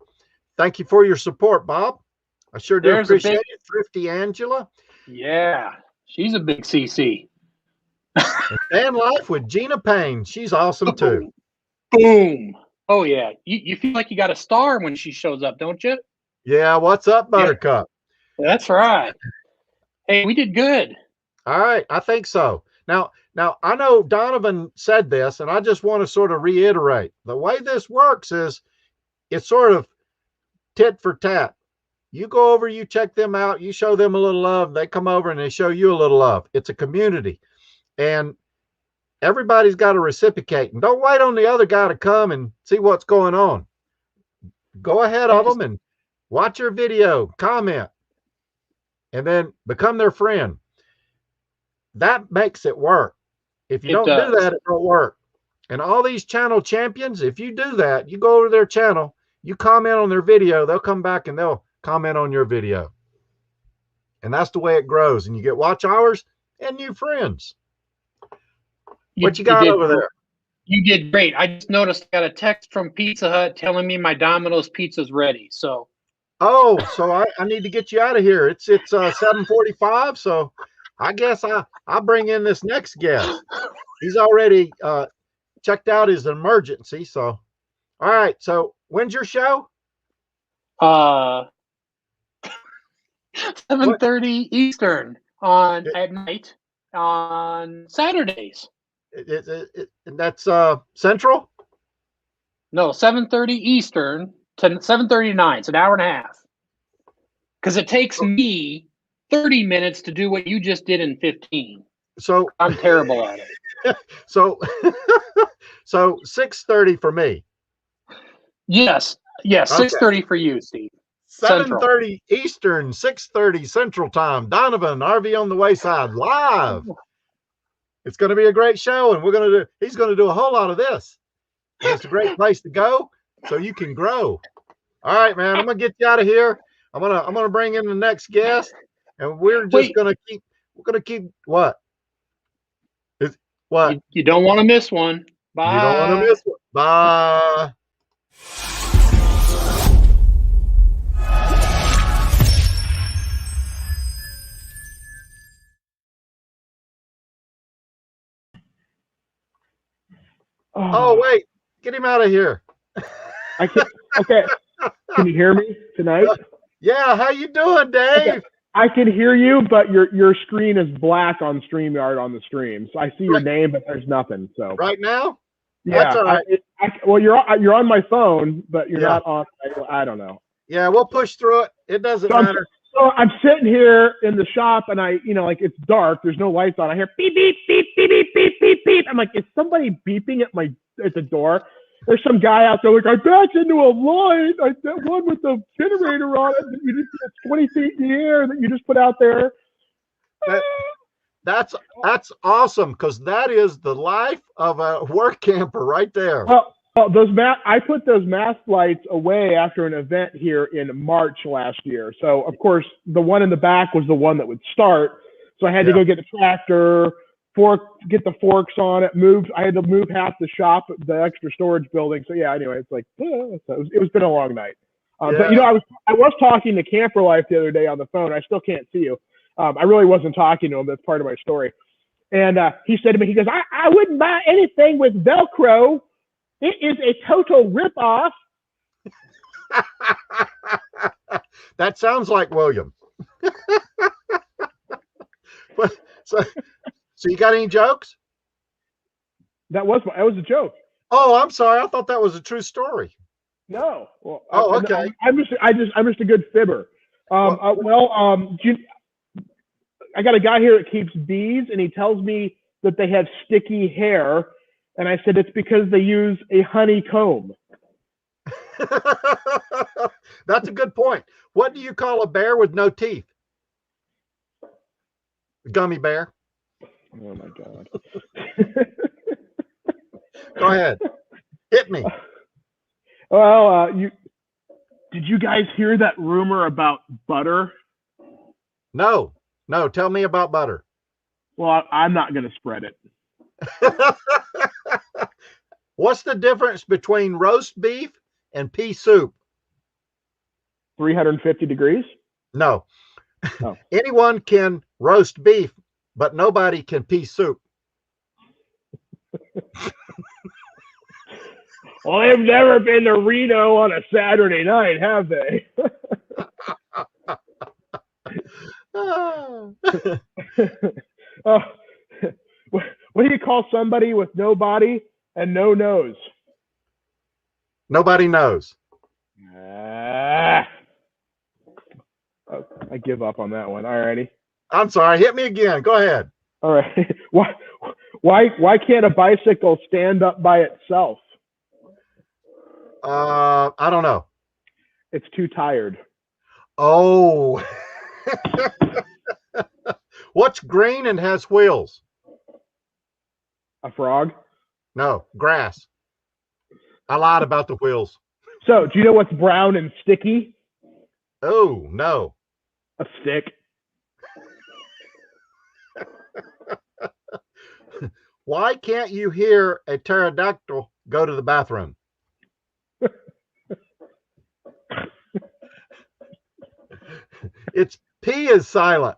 Thank you for your support, Bob. I sure do appreciate it. Thrifty Angela. Yeah, she's a big CC. And Van Life with Gina Payne. She's awesome too. Boom. Oh, yeah. You feel like you got a star when she shows up, don't you? Yeah, what's up, Buttercup? That's right. Hey, we did good. All right, I think so. Now I know Donovan said this, and I just want to sort of reiterate. The way this works is it's sort of tit for tat. You go over, you check them out, you show them a little love, they come over and they show you a little love. It's a community. And everybody's got to reciprocate. And don't wait on the other guy to come and see what's going on. Go ahead of them and watch your video, comment, and then become their friend. That makes it work. If you don't do that, it won't work. And all these channel champions, if you do that, you go over to their channel, you comment on their video, they'll come back and they'll comment on your video. And that's the way it grows. And you get watch hours and new friends. What you got over there? You did great. I just noticed I got a text from Pizza Hut telling me my Domino's pizza's ready. So, oh, so I need to get you out of here. It's 7:45, so I guess I'll bring in this next guest. He's already checked out his emergency. So, all right. So, when's your show? 7:30 Eastern at night on Saturdays. That's Central? No, 7:30 Eastern to 7:39. It's an hour and a half. Because it takes me 30 minutes to do what you just did in 15. So I'm terrible at it. So 6:30 for me. Yes, Okay. 6:30 for you, Steve. 7:30 Eastern, 6:30 Central Time. Donovan, RV on the Wayside, live. It's going to be a great show, and he's going to do a whole lot of this. And it's a great place to go, so you can grow. All right, man. I'm going to get you out of here. I'm gonna bring in the next guest, and we're just going to keep what? What? You don't want to miss one. Bye. You don't want to miss one. Bye. Oh, wait. Get him out of here. I can't. Okay. Can you hear me tonight? Yeah. How you doing, Dave? Okay. I can hear you, but your screen is black on StreamYard on the stream. So I see your name, but there's nothing. So right now? Yeah. That's all right. Well, you're on my phone, but you're not on. I don't know. Yeah, we'll push through it. It doesn't matter. So I'm sitting here in the shop, and like it's dark. There's no lights on. I hear beep beep beep beep beep beep beep beep. I'm like, is somebody beeping at the door? There's some guy out there like, I backed into a line. That one with the generator on it. You just it's 20 feet in the air that you just put out there. That's awesome, because that is the life of a work camper right there. Well, I put those mast lights away after an event here in March last year. So of course the one in the back was the one that would start. So I had to go get the tractor, get the forks on it, I had to move half the shop, the extra storage building. So yeah, anyway, it's like, so it was been a long night. But I was talking to Camper Life the other day on the phone. I still can't see you. I really wasn't talking to him. That's part of my story. And he said to me, he goes, I wouldn't buy anything with Velcro. It is a total ripoff. That sounds like William. So you got any jokes? That was a joke. Oh, I'm sorry. I thought that was a true story. No. Well, okay. I'm just a good fibber. I got a guy here that keeps bees, and he tells me that they have sticky hair. And I said, it's because they use a honeycomb. That's a good point. What do you call a bear with no teeth? A gummy bear. Oh my God. Go ahead. Hit me. Well, did you guys hear that rumor about butter? No. Tell me about butter. Well, I'm not going to spread it. What's the difference between roast beef and pea soup? 350 degrees? No. Oh. Anyone can roast beef, but nobody can pea soup. Well, they've never been to Reno on a Saturday night, have they? What do you call somebody with no body and no nose? Nobody knows. I give up on that one. All righty. I'm sorry. Hit me again. Go ahead. All right. Why can't a bicycle stand up by itself? I don't know. It's too tired. Oh. What's green and has wheels? A frog? No, grass. I lied about the wheels. So, do you know what's brown and sticky? Oh, no. A stick. Why can't you hear a pterodactyl go to the bathroom? Its P is silent.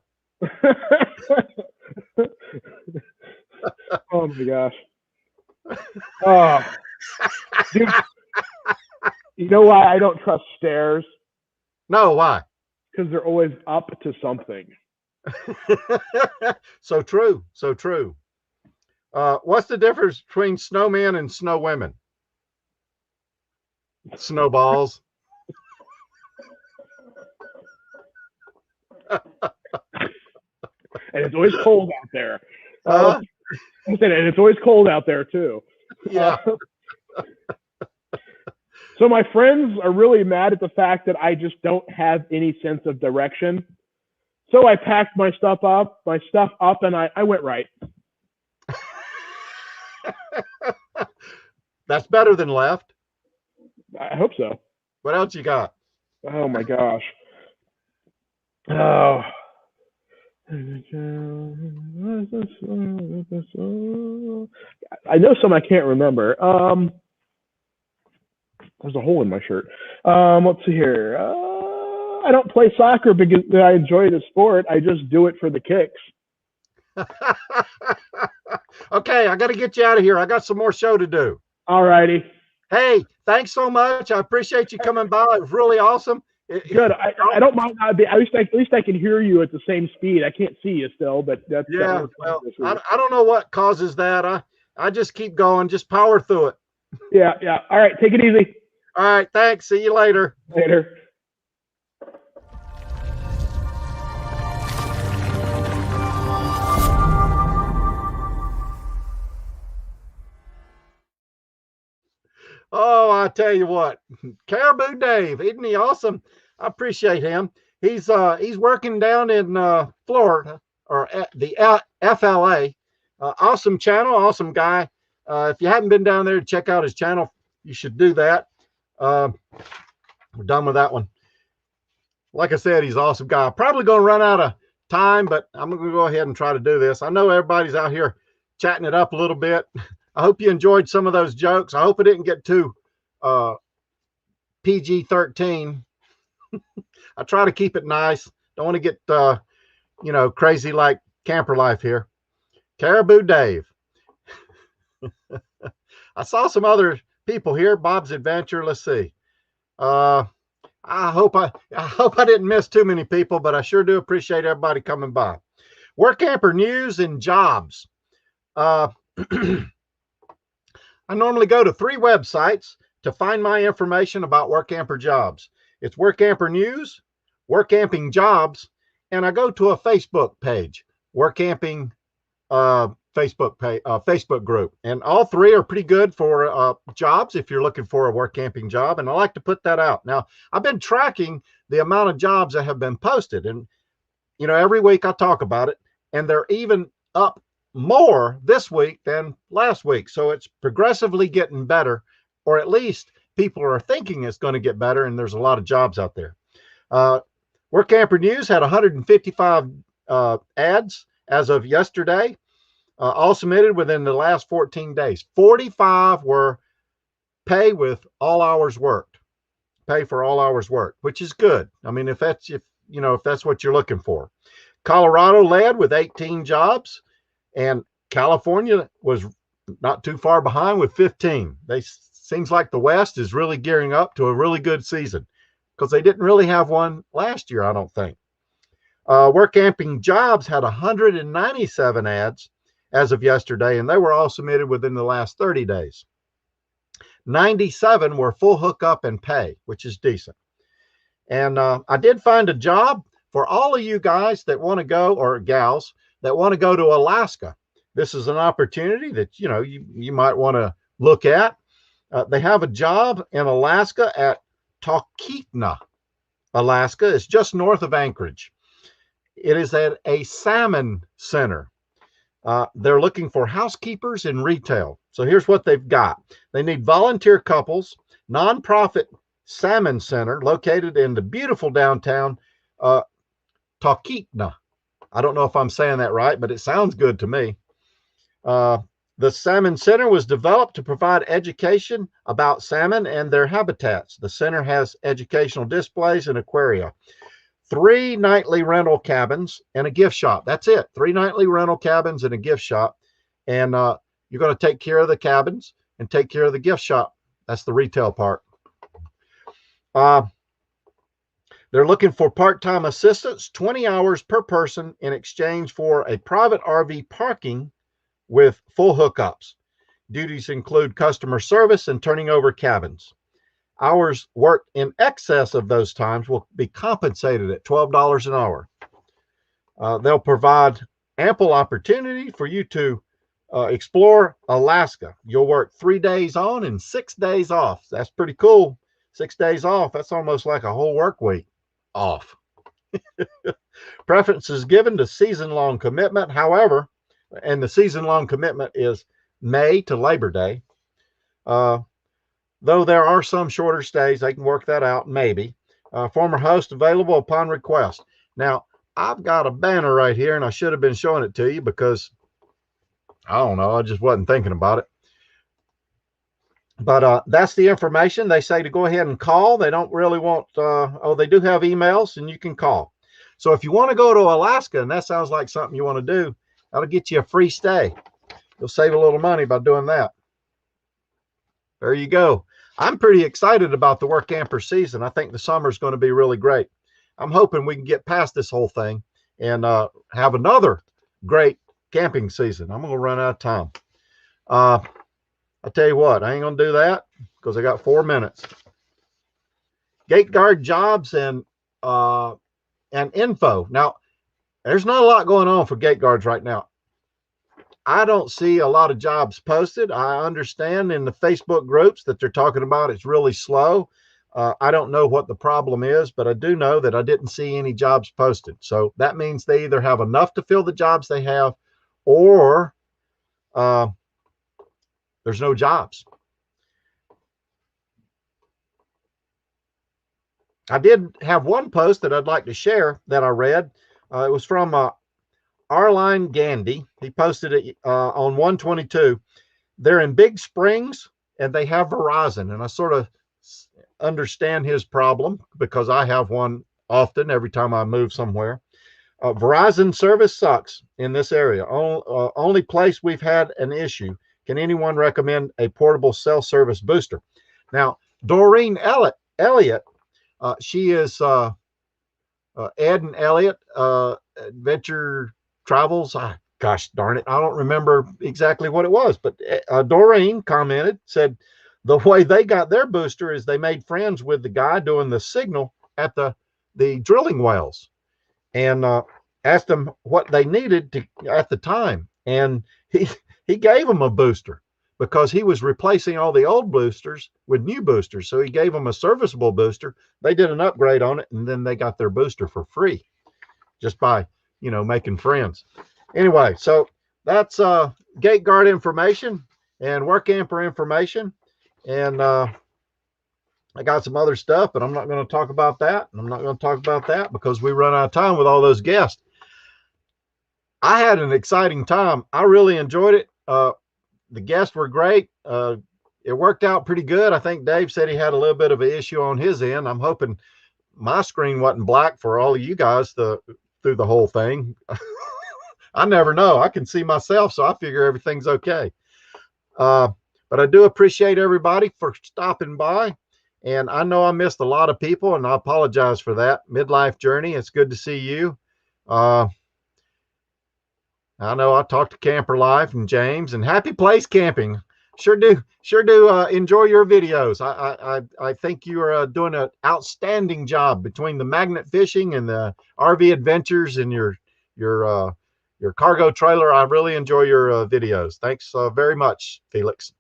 Oh my gosh. Oh, dude. You know why I don't trust stairs? No, why? Because they're always up to something. So true. So true. What's the difference between snowmen and snow women? Snowballs. And it's always cold out there. Uh, And it's always cold out there too. yeah. So my friends are really mad at the fact that I just don't have any sense of direction. So I packed my stuff up, and I went right. That's better than left. I hope so. What else you got? Oh my gosh. Oh. I know some I can't remember. There's a hole in my shirt. Let's see here. I don't play soccer because I enjoy the sport. I just do it for the kicks. Okay, I got to get you out of here. I got some more show to do. All righty. Hey, thanks so much. I appreciate you coming by. It was really awesome. Good. I don't mind. At least I can hear you at the same speed. I can't see you still, but that's yeah. Well, I don't know what causes that. I just keep going. Just power through it. Yeah. All right. Take it easy. All right. Thanks. See you later. Later. Oh, I tell you what, Caribou Dave, isn't he awesome? I appreciate him. He's working down in Florida or at the FLA. Awesome channel, awesome guy. If you haven't been down there to check out his channel, you should do that. We're done with that one. Like I said, he's an awesome guy. Probably going to run out of time, but I'm going to go ahead and try to do this. I know everybody's out here chatting it up a little bit. I hope you enjoyed some of those jokes. I hope it didn't get too PG-13. I try to keep it nice. Don't want to get, crazy like camper life here. Caribou Dave. I saw some other people here. Bob's Adventure. Let's see. I hope I didn't miss too many people, but I sure do appreciate everybody coming by. Workamper news and jobs. I normally go to 3 websites to find my information about Workamper jobs. It's Workamper News, Workamping Jobs, and I go to a Facebook page, Workamping Facebook group. And all 3 are pretty good for jobs if you're looking for a workamping job. And I like to put that out. Now, I've been tracking the amount of jobs that have been posted. And, every week I talk about it. And they're even up more this week than last week. So it's progressively getting better, or at least people are thinking it's going to get better. And there's a lot of jobs out there. Workamper News had 155 ads as of yesterday, all submitted within the last 14 days. 45 were pay with all hours worked, pay for all hours worked, which is good. I mean, if that's what you're looking for. Colorado led with 18 jobs. And California was not too far behind with 15. Seems like the West is really gearing up to a really good season because they didn't really have one last year, I don't think. Workamping Jobs had 197 ads as of yesterday, and they were all submitted within the last 30 days. 97 were full hookup and pay, which is decent. And I did find a job for all of you guys that want to go, or gals, that want to go to Alaska. This is an opportunity that, you might want to look at. They have a job in Alaska at Talkeetna, Alaska. It's just north of Anchorage. It is at a salmon center. They're looking for housekeepers in retail. So here's what they've got. They need volunteer couples, nonprofit salmon center located in the beautiful downtown Talkeetna. I don't know if I'm saying that right, but it sounds good to me. The Salmon Center was developed to provide education about salmon and their habitats. The center has educational displays and aquaria, 3 nightly rental cabins, and a gift shop. That's it. 3 nightly rental cabins and a gift shop. And you're going to take care of the cabins and take care of the gift shop. That's the retail part. They're looking for part-time assistants, 20 hours per person in exchange for a private RV parking with full hookups. Duties include customer service and turning over cabins. Hours worked in excess of those times will be compensated at $12 an hour. They'll provide ample opportunity for you to explore Alaska. You'll work 3 days on and 6 days off. That's pretty cool. 6 days off. That's almost like a whole work week off. Preference is given to season-long commitment. However, and the season-long commitment is May to Labor Day. Though there are some shorter stays, they can work that out, maybe. Former host available upon request. Now, I've got a banner right here, and I should have been showing it to you because, I don't know, I just wasn't thinking about it. But that's the information. They say to go ahead and call. They don't really want, they do have emails, and you can call. So if you want to go to Alaska, and that sounds like something you want to do, that'll get you a free stay. You'll save a little money by doing that. There you go. I'm pretty excited about the Workamper season. I think the summer is going to be really great. I'm hoping we can get past this whole thing and have another great camping season. I'm going to run out of time. I'll tell you what, I ain't going to do that because I got 4 minutes. Gate guard jobs and info. Now, there's not a lot going on for gate guards right now. I don't see a lot of jobs posted. I understand in the Facebook groups that they're talking about it's really slow. I don't know what the problem is, but I do know that I didn't see any jobs posted. So that means they either have enough to fill the jobs they have, or there's no jobs. I did have one post that I'd like to share that I read. It was from Arline Gandy. He posted it on 122. They're in Big Springs and they have Verizon. And I sort of understand his problem because I have one often every time I move somewhere. Verizon service sucks in this area. Only place we've had an issue. Can anyone recommend a portable cell service booster? Now, Doreen Elliott, she is Ed and Elliott Adventure Travels. Gosh darn it, I don't remember exactly what it was, but Doreen commented, said the way they got their booster is they made friends with the guy doing the signal at the drilling wells and asked them what they needed at the time. And he gave them a booster because he was replacing all the old boosters with new boosters. So he gave them a serviceable booster. They did an upgrade on it, and then they got their booster for free just by, making friends. Anyway, so that's gate guard information and Workamper information. And I got some other stuff, but I'm not going to talk about that. And I'm not going to talk about that because we run out of time with all those guests. I had an exciting time. I really enjoyed it. The guests were great. It worked out pretty good. I think Dave said he had a little bit of an issue on his end. I'm hoping my screen wasn't black for all of you guys through the whole thing. I never know. I can see myself, so I figure everything's okay. But I do appreciate everybody for stopping by. And I know I missed a lot of people, and I apologize for that. Midlife Journey, it's good to see you. I know I talked to Camper Life and James and Happy Place Camping. Sure do enjoy your videos. I think you are doing an outstanding job between the magnet fishing and the RV adventures and your cargo trailer. I really enjoy your videos. Thanks very much, Felix.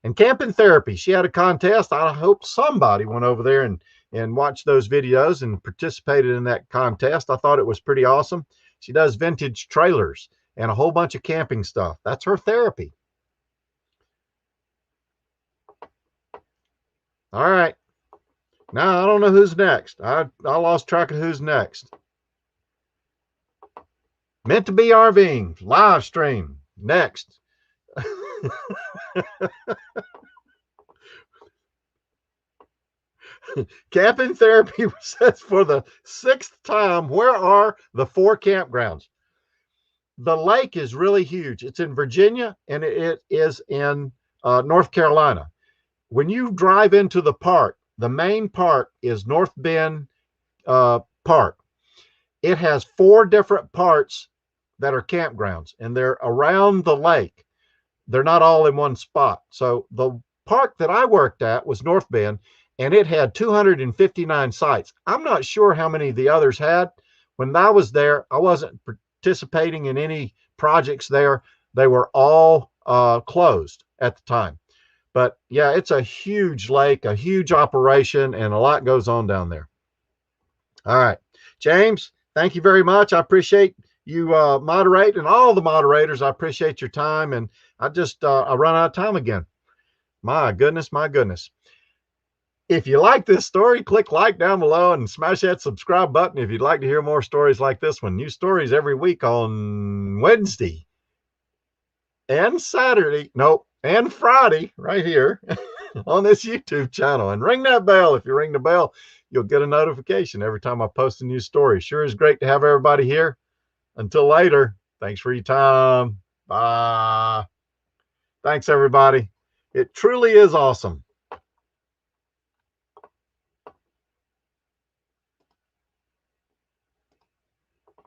And Camping Therapy, she had a contest. I hope somebody went over there and watched those videos and participated in that contest. I thought it was pretty awesome. She does vintage trailers. and a whole bunch of camping stuff. That's her therapy. All right. Now I don't know who's next. I lost track of who's next. Meant to be RVing live stream next. Camping therapy says for the 6th time, where are the 4 campgrounds? The lake is really huge. It's in Virginia and it is in North Carolina. When you drive into the park, the main park is North Bend Park. It has 4 different parts that are campgrounds, and they're around the lake. They're not all in one spot. So the park that I worked at was North Bend, and it had 259 sites. I'm not sure how many the others had. When I was there, I wasn't participating in any projects there. They were all closed at the time. But yeah, it's a huge lake, a huge operation, and a lot goes on down there. All right, James, thank you very much. I appreciate you moderate, and all the moderators. I appreciate your time, and I run out of time again. My goodness, my goodness. If you like this story, click like down below and smash that subscribe button if you'd like to hear more stories like this one. New stories every week on Wednesday and Saturday. Nope. And Friday right here on this YouTube channel. And ring that bell. If you ring the bell, you'll get a notification every time I post a new story. Sure is great to have everybody here. Until later, thanks for your time. Bye. Thanks, everybody. It truly is awesome.